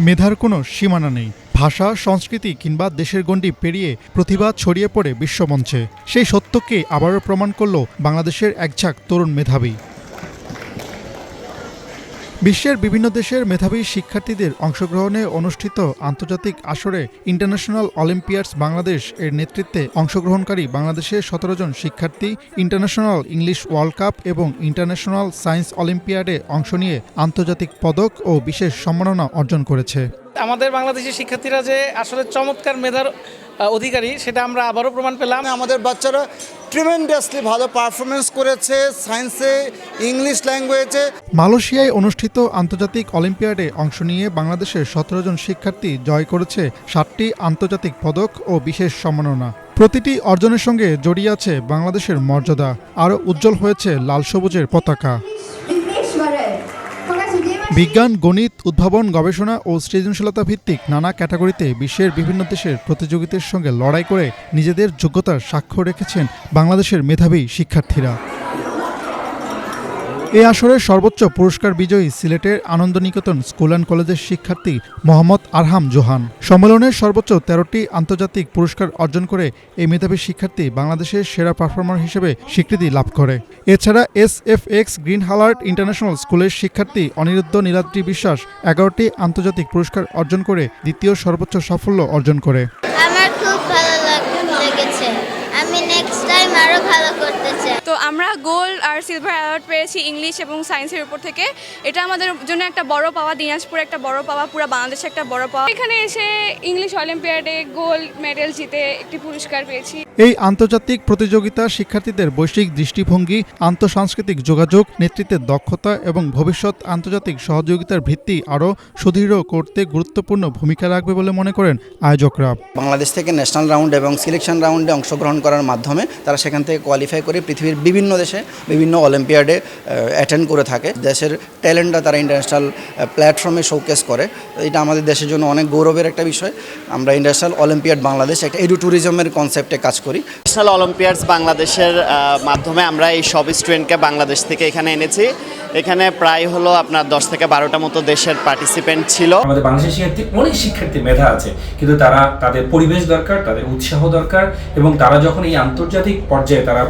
মেধার কোনো সীমানা নেই। ভাষা, সংস্কৃতি কিংবা দেশের গণ্ডি পেরিয়ে প্রতিভা ছড়িয়ে পড়ে বিশ্বমঞ্চে। সেই সত্যকে আবারও প্রমাণ করল বাংলাদেশের একঝাঁক তরুণ মেধাবী। বিশ্বের বিভিন্ন দেশের মেধাবী শিক্ষার্থীদের অংশগ্রহণে অনুষ্ঠিত আন্তর্জাতিক আসরে ইন্টারন্যাশনাল অলিম্পিয়াডস বাংলাদেশ এর নেতৃত্বে অংশগ্রহণকারী বাংলাদেশের ১৭ জন শিক্ষার্থী ইন্টারন্যাশনাল ইংলিশ ওয়ার্ল্ড কাপ এবং ইন্টারন্যাশনাল সায়েন্স অলিম্পিয়াডে অংশ নিয়ে আন্তর্জাতিক পদক ও বিশেষ সম্মাননা অর্জন করেছে। আমাদের বাংলাদেশি শিক্ষার্থীরা যে আসলে চমৎকার মেধার অধিকারী সেটা আমরা আবারও প্রমাণ পেলাম। আমাদের বাচ্চারা ট্রিমেন্ডাসলি ভালো পারফরমেন্স করেছে সায়েন্সে, ইংলিশ ল্যাঙ্গুয়েজে। মালয়েশিয়ায় অনুষ্ঠিত আন্তর্জাতিক অলিম্পিয়াডে অংশ নিয়ে বাংলাদেশের ১৭ জন শিক্ষার্থী জয় করেছে ৭টি আন্তর্জাতিক পদক ও বিশেষ সম্মাননা। প্রতিটি অর্জনের সঙ্গে জড়িয়ে আছে বাংলাদেশের মর্যাদা, আরও উজ্জ্বল হয়েছে লাল সবুজের পতাকা। বিজ্ঞান, গণিত, উদ্ভাবন, গবেষণা ও সৃজনশীলতা ভিত্তিক নানা ক্যাটাগরিতে বিশ্বের বিভিন্ন দেশের প্রতিযোগিতার সঙ্গে লড়াই করে নিজেদের যোগ্যতার সাক্ষ্য রেখেছেন বাংলাদেশের মেধাবী শিক্ষার্থীরা। এই আসরের সর্বোচ্চ পুরস্কার বিজয়ী সিলেটের আনন্দনিকেতন স্কুল অ্যান্ড কলেজের শিক্ষার্থী মোহাম্মদ আরহাম জোহান। সম্মেলনের সর্বোচ্চ ১৩টি আন্তর্জাতিক পুরস্কার অর্জন করে এই মেধাবী শিক্ষার্থী বাংলাদেশের সেরা পারফর্মার হিসেবে স্বীকৃতি লাভ করে। এছাড়া SFX গ্রিন হালার্ট ইন্টারন্যাশনাল স্কুলের শিক্ষার্থী অনিরুদ্ধ নীলাদ্রি বিশ্বাস ১১টি আন্তর্জাতিক পুরস্কার অর্জন করে দ্বিতীয় সর্বোচ্চ সাফল্য অর্জন করে। আমার খুব ভালো লেগেছে, আমি নেক্সট টাইম আরো ভালো করতে চাই। তো আমরা গোল্ড আর সিলভার অ্যাওয়ার্ড পেয়েছি ইংলিশ এবং সায়েন্সের উপর থেকে। এটা আমাদের জন্য একটা বড় পাওয়া, দিনাজপুরে একটা বড় পাওয়া, পুরো বাংলাদেশে একটা বড় পাওয়া। এখানে এসে ইংলিশ অলিম্পিয়াডে গোল্ড মেডেল জিতে একটি পুরস্কার পেয়েছি। এই আন্তর্জাতিক প্রতিযোগিতা শিক্ষার্থীদের বৈশ্বিক দৃষ্টিভঙ্গি, আন্তঃসাংস্কৃতিক যোগাযোগ, নেতৃত্বের দক্ষতা এবং ভবিষ্যৎ আন্তর্জাতিক সহযোগিতার ভিত্তি আরও সুদৃঢ় করতে গুরুত্বপূর্ণ ভূমিকা রাখবে বলে মনে করেন আয়োজকরা। বাংলাদেশ থেকে ন্যাশনাল রাউন্ড এবং সিলেকশন রাউন্ডে অংশগ্রহণ করার মাধ্যমে তারা সেখান থেকে কোয়ালিফাই করে পৃথিবীর বিভিন্ন দেশে বিভিন্ন অলিম্পিয়াডে অ্যাটেন্ড করে থাকে। দেশের ট্যালেন্টটা তারা ইন্টারন্যাশনাল প্ল্যাটফর্মে শোকেস করে। এটা আমাদের দেশের জন্য অনেক গৌরবের একটা বিষয়। আমরা ইন্টারন্যাশনাল অলিম্পিয়াড বাংলাদেশ একটা এডু ট্যুরিজমের কনসেপ্টে কাজ করি। ন্যাশনাল অলিম্পিয়াডস বাংলাদেশের মাধ্যমে আমরা এই সব স্টুডেন্টকে বাংলাদেশ থেকে এখানে এনেছি। এখানে প্রায় হলো আপনার 10 থেকে 12টা মতো দেশের পার্টিসিপেন্ট ছিল। আমাদের বাংলাদেশের শিক্ষার্থী অনেক শিক্ষার্থী মেধা আছে, কিন্তু তারা তাদের পরিবেশ দরকার, তাদের উৎসাহ দরকার, এবং তারা যখন এই আন্তর্জাতিক পর্যায়ে তারা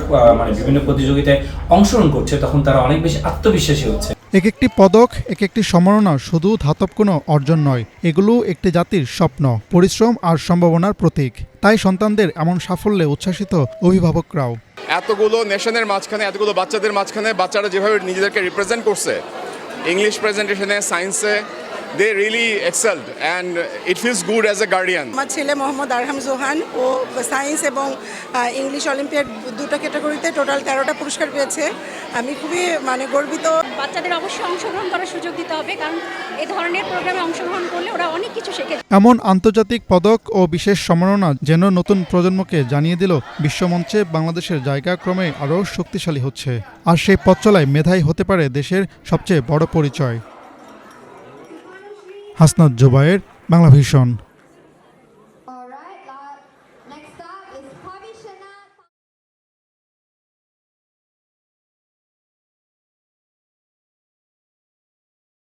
বিভিন্ন প্রতিযোগিতায় অংশগ্রহণ করছে তখন তারা অনেক বেশি আত্মবিশ্বাসী হচ্ছে। এক একটি পদক, এক একটি সম্মাননা শুধু ধাতব কোনো অর্জন নয়, এগুলো একটি জাতির স্বপ্ন, পরিশ্রম আর সম্ভাবনার প্রতীক। তাই সন্তানদের এমন সাফল্যে উচ্ছ্বাসিত অভিভাবকরাও। এতগুলো নেশনের মাঝখানে, এতগুলো বাচ্চাদের মাঝখানে বাচ্চারা যেভাবে নিজেদেরকে রিপ্রেজেন্ট করছে ইংলিশ প্রেজেন্টেশনে, সায়েন্সে, they really excelled and it feels good as a guardian. আমার ছেলে মোহাম্মদ আরহাম জোহান, ও সায়েন্স এবং ইংলিশ অলিম্পিয়াড দুটো ক্যাটাগরিতে টোটাল 13টা পুরস্কার পেয়েছে। আমি খুবই গর্বিত। বাচ্চাদের অবশ্যই অংশগ্রহণ করার সুযোগ দিতে হবে, কারণ এই ধরনের প্রোগ্রামে অংশগ্রহণ করলে ওরা অনেক কিছু শেখে। এমন আন্তর্জাতিক পদক ও বিশেষ সম্মাননা যেন নতুন প্রজন্মকে জানিয়ে দিল বিশ্বমঞ্চে বাংলাদেশের জায়গা ক্রমে আরও শক্তিশালী হচ্ছে। আর সেই পথ চলায় মেধাই হতে পারে দেশের সবচেয়ে বড় পরিচয়। হাসনাত জুবায়ের, বাংলা ভিশন।